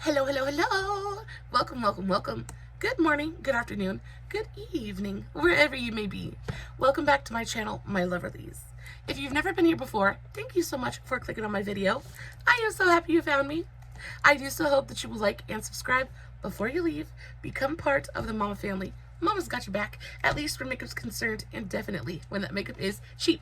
Hello, hello, hello. Welcome, welcome, welcome. Good morning, good afternoon, good evening, wherever you may be. Welcome back to my channel, my lovelies. If you've never been here before, thank you so much for clicking on my video. I am so happy you found me. I do so hope that you will like and subscribe before you leave. Become part of the Mama family. Mama's got your back, at least where makeup's concerned, and definitely when that makeup is cheap.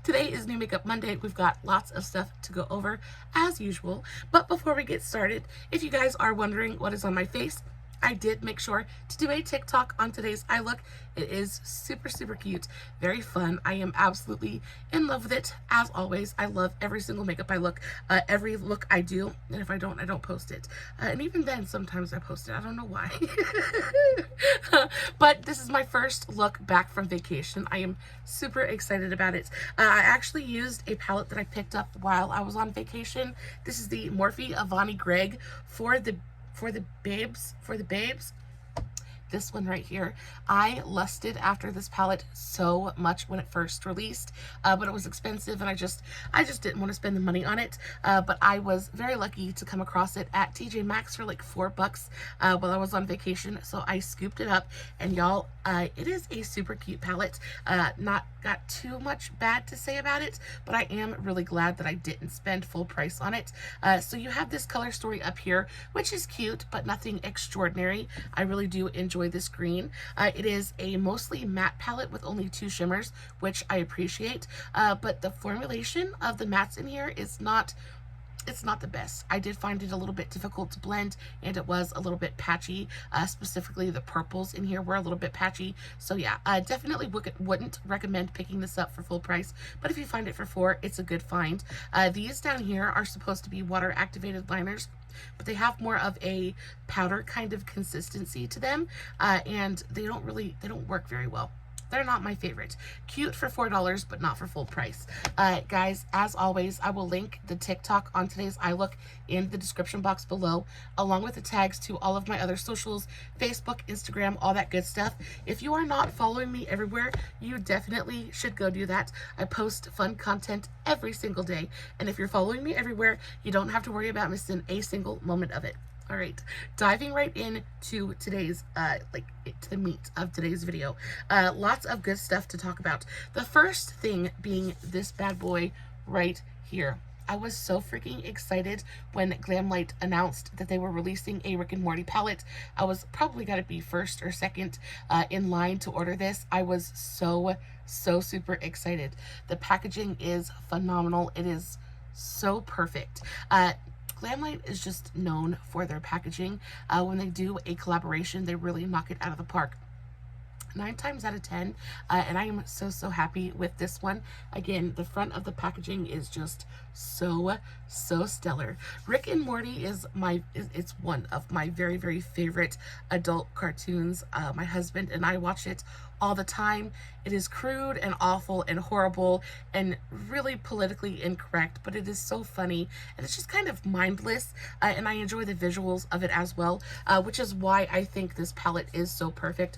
Today is New Makeup Monday. We've got lots of stuff to go over as usual. But before we get started, if you guys are wondering what is on my face, I did make sure to do a TikTok on today's eye look. It is super, super cute, very fun. I am absolutely in love with it. As always, I love every single makeup I look, every look I do. And if I don't post it. And even then, sometimes I post it. I don't know why. But this is my first look back from vacation. I am super excited about it. I actually used a palette that I picked up while I was on vacation. This is the Morphe Avani Gregg for the babes. This one right here. I lusted after this palette so much when it first released, but it was expensive and I just didn't want to spend the money on it. But I was very lucky to come across it at TJ Maxx for like $4 while I was on vacation. So I scooped it up, and y'all, it is a super cute palette. Not got too much bad to say about it, but I am really glad that I didn't spend full price on it. So you have this color story up here, which is cute, but nothing extraordinary. I really do enjoy this green. It is a mostly matte palette with only 2 shimmers, which I appreciate, but the formulation of the mattes in here is not the best. I did find it a little bit difficult to blend, and it was a little bit patchy. Specifically, the purples in here were a little bit patchy. So yeah, definitely wouldn't recommend picking this up for full price, but if you find it for $4, it's a good find. These down here are supposed to be water activated liners, but they have more of a powder kind of consistency to them, and they don't work very well. They're not my favorite. Cute for $4, but not for full price. Guys, as always, I will link the TikTok on today's eye look in the description box below, along with the tags to all of my other socials, Facebook, Instagram, all that good stuff. If you are not following me everywhere, you definitely should go do that. I post fun content every single day, and if you're following me everywhere, you don't have to worry about missing a single moment of it. All right, diving right into today's, to the meat of today's video. Lots of good stuff to talk about. The first thing being this bad boy right here. I was so freaking excited when Glamlite announced that they were releasing a Rick and Morty palette. I was probably got to be first or second in line to order this. I was so super excited. The packaging is phenomenal. It is so perfect. Glamlite is just known for their packaging. When they do a collaboration, they really knock it out of the park. 9 times out of 10, and I am so happy with this one. Again, the front of the packaging is just so stellar. Rick and Morty is it's one of my very favorite adult cartoons. My husband and I watch it all the time. It is crude and awful and horrible and really politically incorrect, but it is so funny, and it's just kind of mindless, and I enjoy the visuals of it as well, which is why I think this palette is so perfect,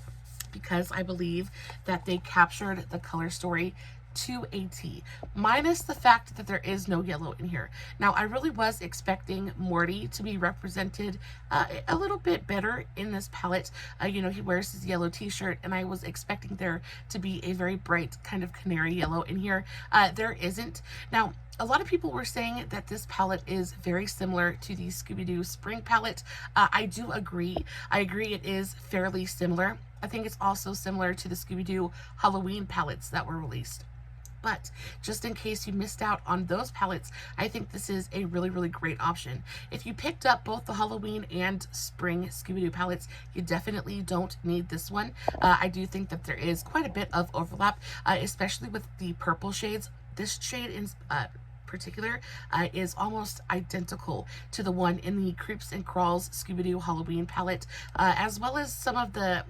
because I believe that they captured the color story to a T, minus the fact that there is no yellow in here. Now, I really was expecting Morty to be represented a little bit better in this palette. You know, he wears his yellow t-shirt, and I was expecting there to be a very bright kind of canary yellow in here. There isn't. Now, a lot of people were saying that this palette is very similar to the Scooby-Doo Spring palette. I do agree. I agree it is fairly similar. I think it's also similar to the Scooby-Doo Halloween palettes that were released. But just in case you missed out on those palettes, I think this is a really great option. If you picked up both the Halloween and Spring Scooby-Doo palettes, you definitely don't need this one. I do think that there is quite a bit of overlap, especially with the purple shades. This shade in particular is almost identical to the one in the Creeps and Crawls Scooby-Doo Halloween palette, as well as some of the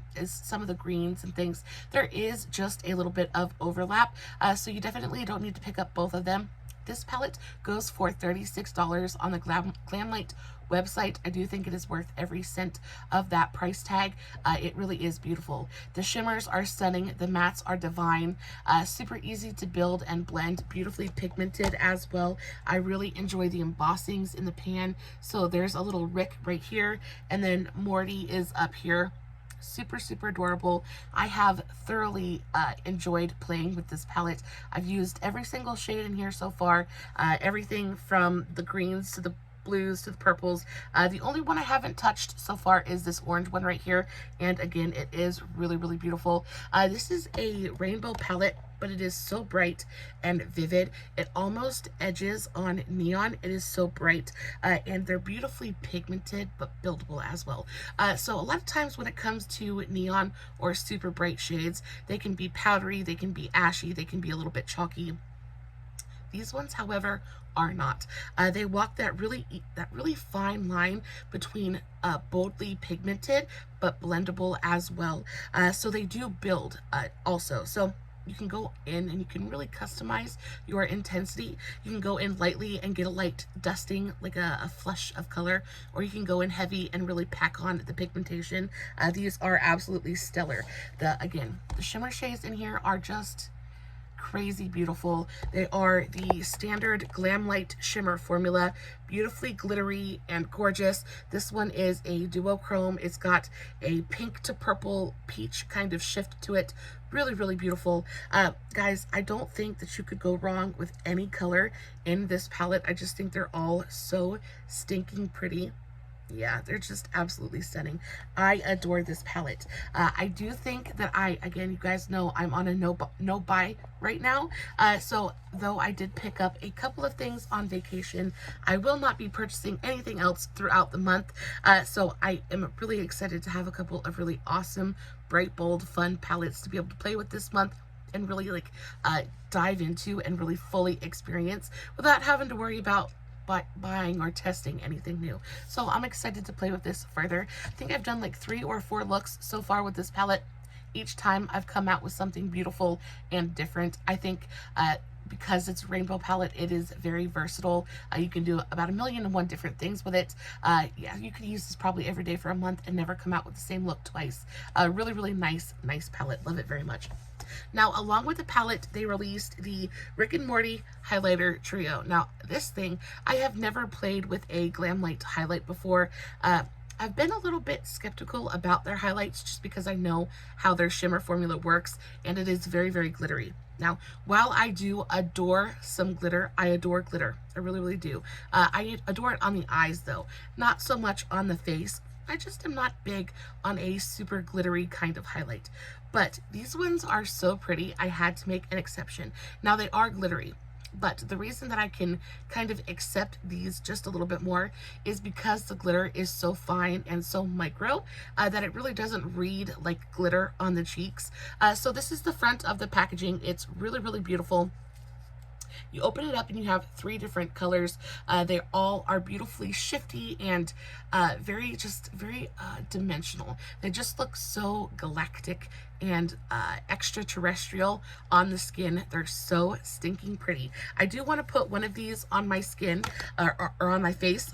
greens and things. There is just a little bit of overlap, so you definitely don't need to pick up both of them. This palette goes for $36 on the Glamlite website. I do think it is worth every cent of that price tag. It really is beautiful. The shimmers are stunning. The mattes are divine. Super easy to build and blend. Beautifully pigmented as well. I really enjoy the embossings in the pan. So there's a little Rick right here, and then Morty is up here. Super, super adorable. I have thoroughly enjoyed playing with this palette. I've used every single shade in here so far. Everything from the greens to the blues to the purples. The only one I haven't touched so far is this orange one right here, and again, it is really, really beautiful. This is a rainbow palette, but it is so bright and vivid. It almost edges on neon. It is so bright, and they're beautifully pigmented but buildable as well. So a lot of times when it comes to neon or super bright shades, they can be powdery, they can be ashy, they can be a little bit chalky. These ones, however, are not. They walk that really fine line between boldly pigmented but blendable as well. So they do build also. So you can go in and you can really customize your intensity. You can go in lightly and get a light dusting, like a flush of color, or you can go in heavy and really pack on the pigmentation. These are absolutely stellar. Again, the shimmer shades in here are just crazy beautiful. They are the standard Glamlite shimmer formula, beautifully glittery and gorgeous. This one is a duochrome. It's got a pink to purple peach kind of shift to it. Really, really beautiful. Guys, I don't think that you could go wrong with any color in this palette. I just think they're all so stinking pretty. Yeah, they're just absolutely stunning. I adore this palette. I do think that again, you guys know I'm on a no buy right now. So though I did pick up a couple of things on vacation, I will not be purchasing anything else throughout the month. So I am really excited to have a couple of really awesome, bright, bold, fun palettes to be able to play with this month and really dive into and really fully experience without having to worry about buying or testing anything new. So I'm excited to play with this further. I think I've done like 3 or 4 looks so far with this palette. Each time I've come out with something beautiful and different. I think because it's a rainbow palette, it is very versatile. You can do about 1,000,001 different things with it. Yeah, you could use this probably every day for a month and never come out with the same look twice. Really, really nice palette. Love it very much. Now, along with the palette, they released the Rick and Morty highlighter trio. Now, this thing, I have never played with a Glamlite highlight before. I've been a little bit skeptical about their highlights just because I know how their shimmer formula works, and it is very, very glittery. Now, while I do adore some glitter, I adore glitter. I really, really do. I adore it on the eyes, though. Not so much on the face. I just am not big on a super glittery kind of highlight. But these ones are so pretty, I had to make an exception. Now, they are glittery, but the reason that I can kind of accept these just a little bit more is because the glitter is so fine and so micro that it really doesn't read like glitter on the cheeks. So this is the front of the packaging. It's really, really beautiful. You open it up and you have 3 different colors. They all are beautifully shifty and very dimensional. They just look so galactic and extraterrestrial on the skin. They're so stinking pretty. I do want to put one of these on my skin or on my face,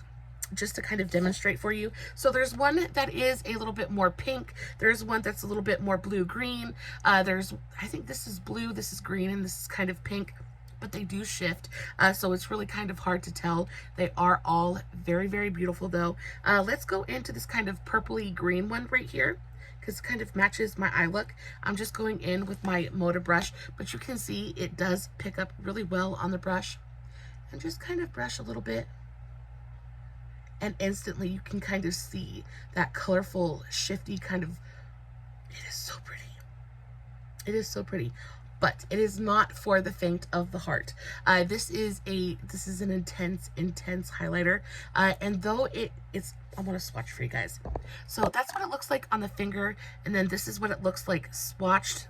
just to kind of demonstrate for you. So there's one that is a little bit more pink. There's one that's a little bit more blue-green. I think this is blue, this is green, and this is kind of pink. But they do shift, so it's really kind of hard to tell. They are all very, very beautiful, though. Let's go into this kind of purpley green one right here, because it kind of matches my eye look. I'm just going in with my Moda brush, but you can see it does pick up really well on the brush. And just kind of brush a little bit, and instantly you can kind of see that colorful, shifty kind of, it is so pretty. It is so pretty. But it is not for the faint of the heart. This is an intense highlighter. And though it's, I want to swatch for you guys. So that's what it looks like on the finger, and then this is what it looks like swatched.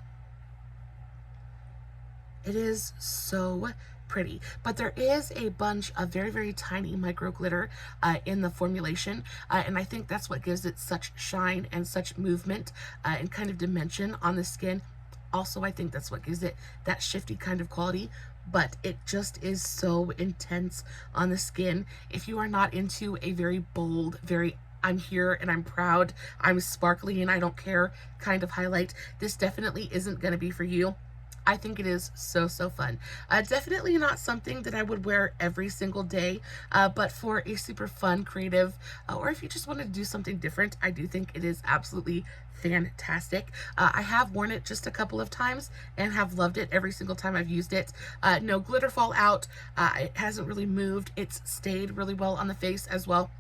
It is so pretty, but there is a bunch of very, very tiny micro glitter in the formulation, and I think that's what gives it such shine and such movement and kind of dimension on the skin. Also, I think that's what gives it that shifty kind of quality. but it just is so intense on the skin. If you are not into a very bold, very I'm here and I'm proud, I'm sparkly and I don't care kind of highlight, this definitely isn't going to be for you. I think it is so, so fun. Definitely not something that I would wear every single day, but for a super fun, creative, or if you just want to do something different, I do think it is absolutely fantastic. I have worn it just a couple of times and have loved it every single time I've used it. No glitter fallout. It hasn't really moved. It's stayed really well on the face as well.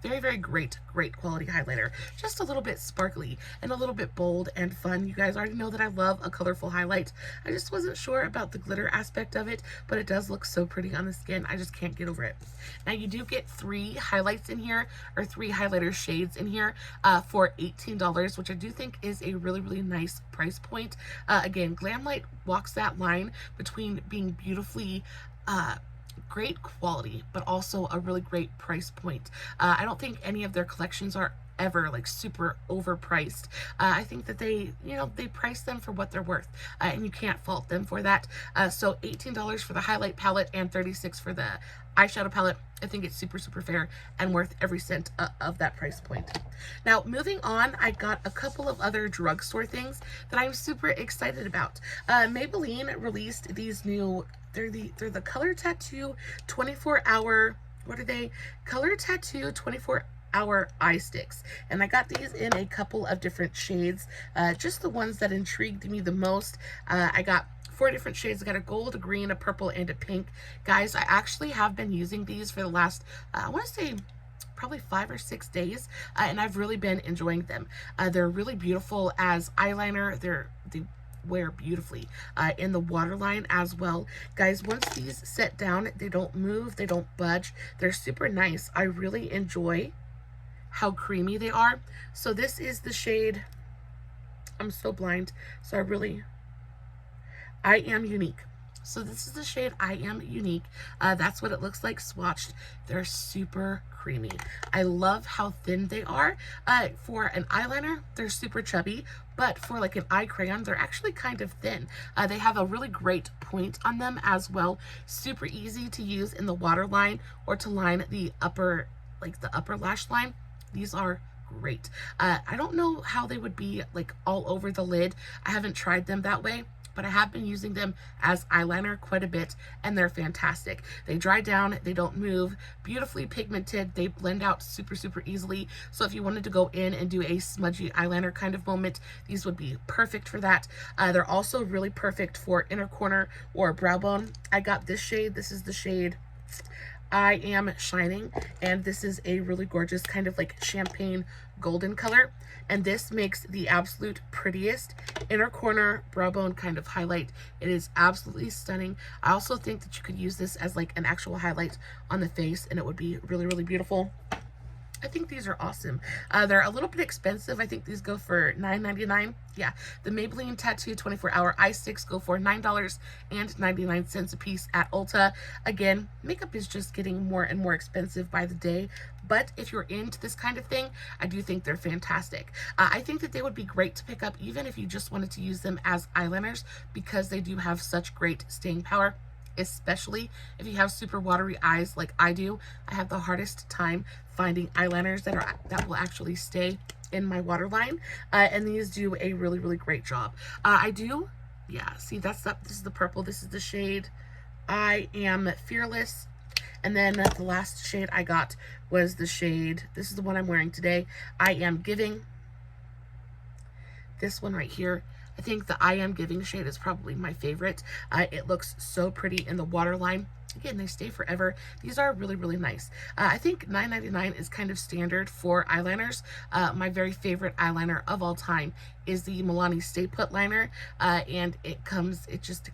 Very, very great quality highlighter. Just a little bit sparkly and a little bit bold and fun. You guys already know that I love a colorful highlight. I just wasn't sure about the glitter aspect of it, but it does look so pretty on the skin. I just can't get over it. Now you do get 3 highlights in here, or 3 highlighter shades in here for $18, which I do think is a really, really nice price point. Again, Glamlite walks that line between being beautifully great quality, but also a really great price point. I don't think any of their collections are ever like super overpriced. I think that they, they price them for what they're worth, and you can't fault them for that. So $18 for the highlight palette and $36 for the eyeshadow palette. I think it's super, super fair and worth every cent of that price point. Now, moving on, I got a couple of other drugstore things that I'm super excited about. Maybelline released these new, they're the Color Tattoo 24-hour, what are they? Color Tattoo 24-hour eye sticks, and I got these in a couple of different shades, just the ones that intrigued me the most. I got 4 different shades. I got a gold, a green, a purple, and a pink. Guys, I actually have been using these for the last, I want to say probably 5 or 6 days, and I've really been enjoying them. They're really beautiful as eyeliner. They wear beautifully in the waterline as well. Guys, once these set down, they don't move, they don't budge. They're super nice. I really enjoy how creamy they are. So this is the shade, I'm so blind, so I Am Unique. So this is the shade I Am Unique. That's what it looks like swatched. They're super creamy. I love how thin they are. For an eyeliner, they're super chubby, but for like an eye crayon, they're actually kind of thin. They have a really great point on them as well. Super easy to use in the waterline or to line the upper lash line. These are great. I don't know how they would be like all over the lid. I haven't tried them that way, but I have been using them as eyeliner quite a bit, and they're fantastic. They dry down, they don't move, beautifully pigmented, they blend out super, super easily. So if you wanted to go in and do a smudgy eyeliner kind of moment, these would be perfect for that. They're also really perfect for inner corner or brow bone. I got this shade. This is the shade I Am Shining, and this is a really gorgeous kind of like champagne golden color, and this makes the absolute prettiest inner corner brow bone kind of highlight. It is absolutely stunning. I also think that you could use this as like an actual highlight on the face, and it would be really, really beautiful. I think these are awesome. They're a little bit expensive. I think these go for $9.99. Yeah, the Maybelline Tattoo 24-hour eye sticks go for $9.99 a piece at Ulta. Again, makeup is just getting more and more expensive by the day, but if you're into this kind of thing, I do think they're fantastic. I think that they would be great to pick up even if you just wanted to use them as eyeliners, because they do have such great staying power. Especially if you have super watery eyes like I do. I have the hardest time finding eyeliners that will actually stay in my waterline, and these do a really, really great job. See, this is the purple. This is the shade I Am Fearless, and then the last shade I got was the shade, this is the one I'm wearing today, I Am Giving. This one right here, I think the I Am Giving shade is probably my favorite. It looks so pretty in the waterline. Again, they stay forever. These are really, really nice. I think $9.99 is kind of standard for eyeliners. My very favorite eyeliner of all time is the Milani Stay Put liner, and I just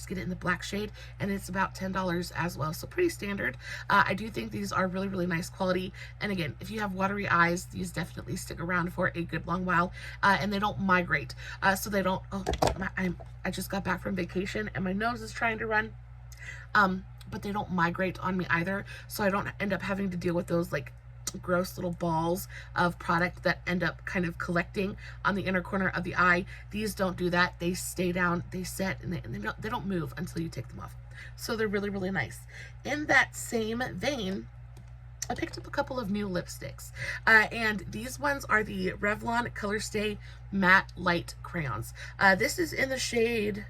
get it in the black shade, and it's about $10 as well, so pretty standard. I do think these are really, really nice quality, and again, if you have watery eyes, these definitely stick around for a good long while, and they don't migrate, so they don't, I just got back from vacation, and my nose is trying to run, but they don't migrate on me either, so I don't end up having to deal with those like gross little balls of product that end up kind of collecting on the inner corner of the eye. These don't do that. They stay down, they set, and they don't move until you take them off. So they're really, really nice. In that same vein, I picked up a couple of new lipsticks, and these ones are the Revlon ColorStay Matte Light Crayons. This is in the shade,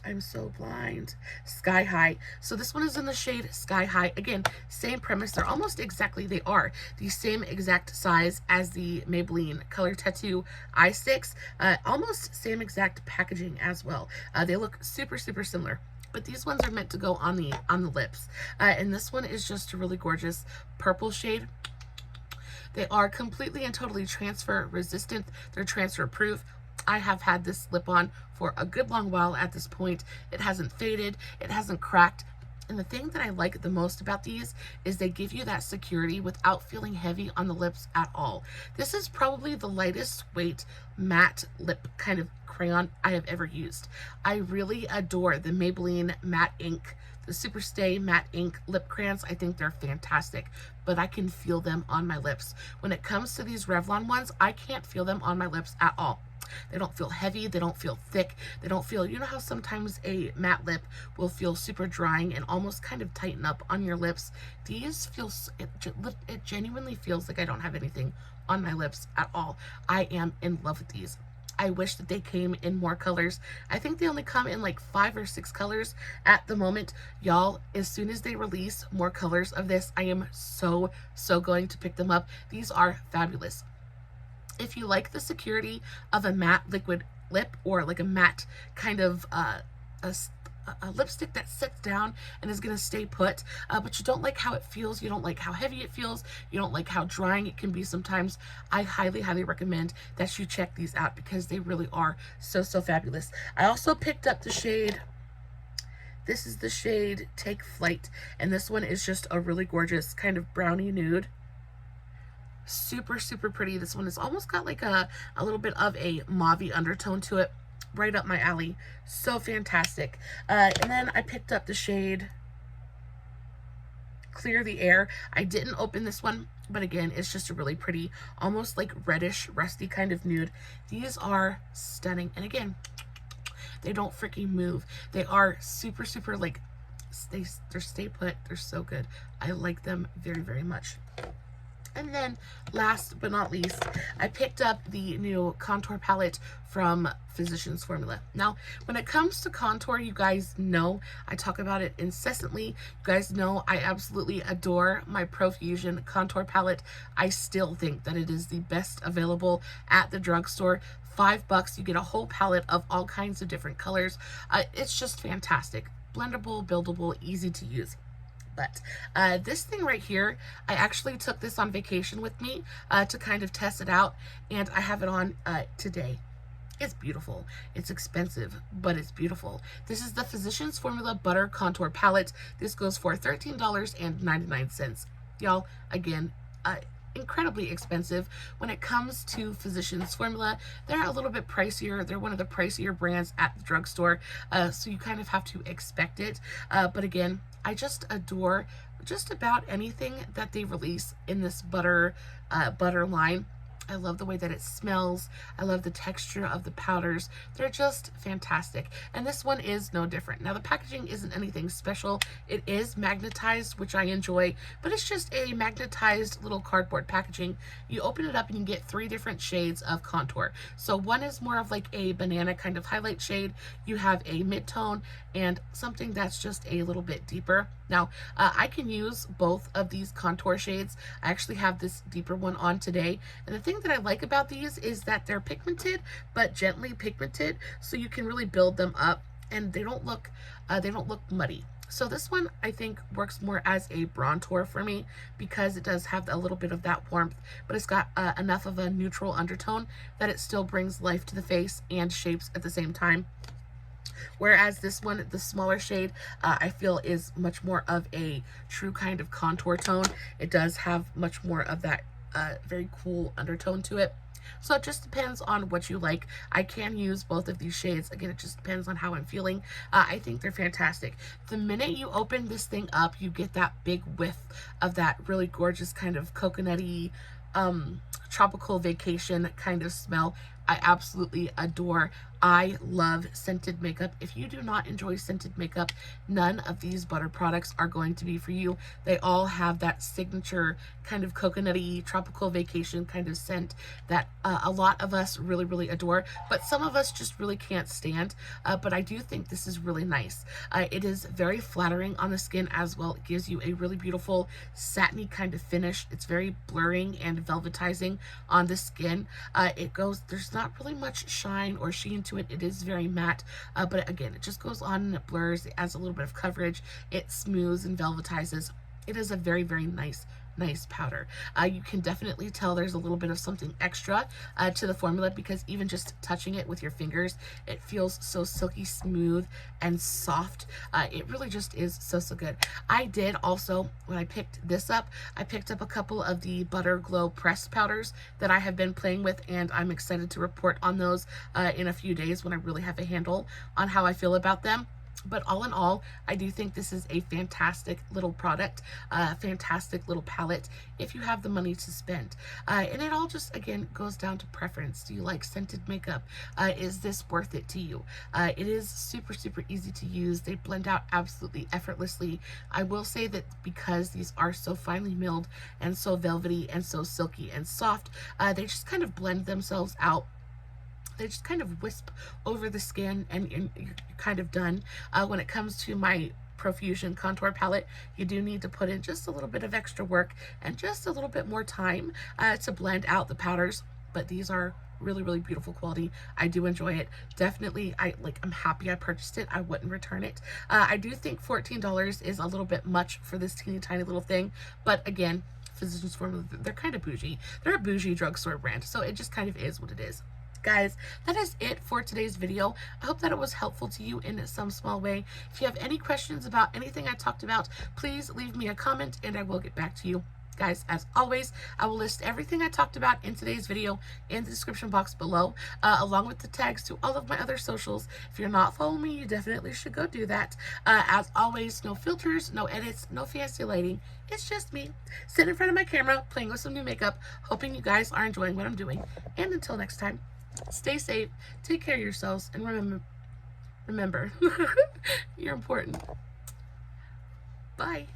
I'm so blind, Sky High. So this one is in the shade Sky High. Again, same premise. They're almost exactly, they are the same exact size as the Maybelline Color Tattoo eye sticks. Almost same exact packaging as well. They look super, super similar. But these ones are meant to go on the lips. And this one is just a really gorgeous purple shade. They are completely and totally transfer resistant. They're transfer proof. I have had this lip on for a good long while at this point. It hasn't faded, it hasn't cracked. And the thing that I like the most about these is they give you that security without feeling heavy on the lips at all. This is probably the lightest weight matte lip kind of crayon I have ever used. I really adore the Maybelline Matte Ink, the Superstay Matte Ink lip crayons. I think they're fantastic, but I can feel them on my lips. When it comes to these Revlon ones, I can't feel them on my lips at all. They don't feel heavy, they don't feel thick, they don't feel, you know how sometimes a matte lip will feel super drying and almost kind of tighten up on your lips? These feel, it genuinely feels like I don't have anything on my lips at all. I am in love with these. I wish that they came in more colors. I think they only come in like 5 or 6 colors at the moment. Y'all, as soon as they release more colors of this, I am so going to pick them up. These are fabulous. If you like the security of a matte liquid lip, or like a matte kind of a lipstick that sits down and is going to stay put, but you don't like how it feels, you don't like how heavy it feels, you don't like how drying it can be sometimes, I highly recommend that you check these out because they really are so fabulous. I also picked up the shade, this is the shade Take Flight, and this one is just a really gorgeous kind of brownie nude. Super pretty. This one has almost got like a little bit of a mauve undertone to it. Right up my alley. So fantastic. And then I picked up the shade Clear the Air. I didn't open this one, but again, it's just a really pretty, almost like reddish, rusty kind of nude. These are stunning. And again, they don't freaking move. They are super like, they're stay put. They're so good. I like them very much. And then last but not least, I picked up the new contour palette from Physicians Formula. Now, when it comes to contour, you guys know I talk about it incessantly. You guys know I absolutely adore my Profusion contour palette. I still think that it is the best available at the drugstore. $5, you get a whole palette of all kinds of different colors. It's just fantastic. Blendable, buildable, easy to use. But this thing right here, I actually took this on vacation with me to kind of test it out, and I have it on today. It's beautiful. It's expensive, but it's beautiful. This is the Physicians Formula Butter Contour Palette. This goes for $13.99. Y'all, again, incredibly expensive. When it comes to Physicians Formula, they're a little bit pricier. They're one of the pricier brands at the drugstore, so you kind of have to expect it. But again, I just adore just about anything that they release in this butter line. I love the way that it smells. I love the texture of the powders. They're just fantastic. And this one is no different. Now, the packaging isn't anything special. It is magnetized, which I enjoy, but it's just a magnetized little cardboard packaging. You open it up and you get 3 different shades of contour. So one is more of like a banana kind of highlight shade. You have a mid-tone and something that's just a little bit deeper. Now, I can use both of these contour shades. I actually have this deeper one on today. And the thing that I like about these is that they're pigmented, but gently pigmented, so you can really build them up, and they don't look muddy. So this one, I think, works more as a bronzer for me because it does have a little bit of that warmth, but it's got enough of a neutral undertone that it still brings life to the face and shapes at the same time. Whereas this one, the smaller shade, I feel is much more of a true kind of contour tone. It does have much more of that very cool undertone to it. So it just depends on what you like. I can use both of these shades. Again, it just depends on how I'm feeling. I think they're fantastic. The minute you open this thing up, you get that big whiff of that really gorgeous kind of coconutty, tropical vacation kind of smell. I absolutely adore. I love scented makeup. If you do not enjoy scented makeup, none of these butter products are going to be for you. They all have that signature kind of coconutty, tropical vacation kind of scent that a lot of us really, really adore, but some of us just really can't stand. But I do think this is really nice. It is very flattering on the skin as well. It gives you a really beautiful satiny kind of finish. It's very blurring and velvetizing on the skin. There's not really much shine or sheen to it. It is very matte, but again, it just goes on and it blurs. It adds a little bit of coverage. It smooths and velvetizes. It is a very, very nice powder. You can definitely tell there's a little bit of something extra to the formula, because even just touching it with your fingers, it feels so silky smooth and soft. It really just is so good. I did also, when I picked this up, I picked up a couple of the Butter Glow pressed powders that I have been playing with, and I'm excited to report on those in a few days when I really have a handle on how I feel about them. But all in all, I do think this is a fantastic little product, fantastic little palette if you have the money to spend. And it all just, again, goes down to preference. Do you like scented makeup? Is this worth it to you? It is super, super easy to use. They blend out absolutely effortlessly. I will say that because these are so finely milled and so velvety and so silky and soft, they just kind of blend themselves out. They just kind of wisp over the skin, and you're kind of done. When it comes to my Profusion contour palette, you do need to put in just a little bit of extra work and just a little bit more time to blend out the powders, but these are really, really beautiful quality. I do enjoy it. Definitely, I'm happy I purchased it. I wouldn't return it. I do think $14 is a little bit much for this teeny tiny little thing, but again, Physicians Formula, they're kind of bougie. They're a bougie drugstore brand, so it just kind of is what it is. Guys, that is it for today's video. I hope that it was helpful to you in some small way. If you have any questions about anything I talked about, please leave me a comment and I will get back to you. Guys, as always, I will list everything I talked about in today's video in the description box below, along with the tags to all of my other socials. If you're not following me, you definitely should go do that. As always, no filters, no edits, no fancy lighting. It's just me sitting in front of my camera, playing with some new makeup, hoping you guys are enjoying what I'm doing. And until next time, stay safe, take care of yourselves, and remember, you're important. Bye.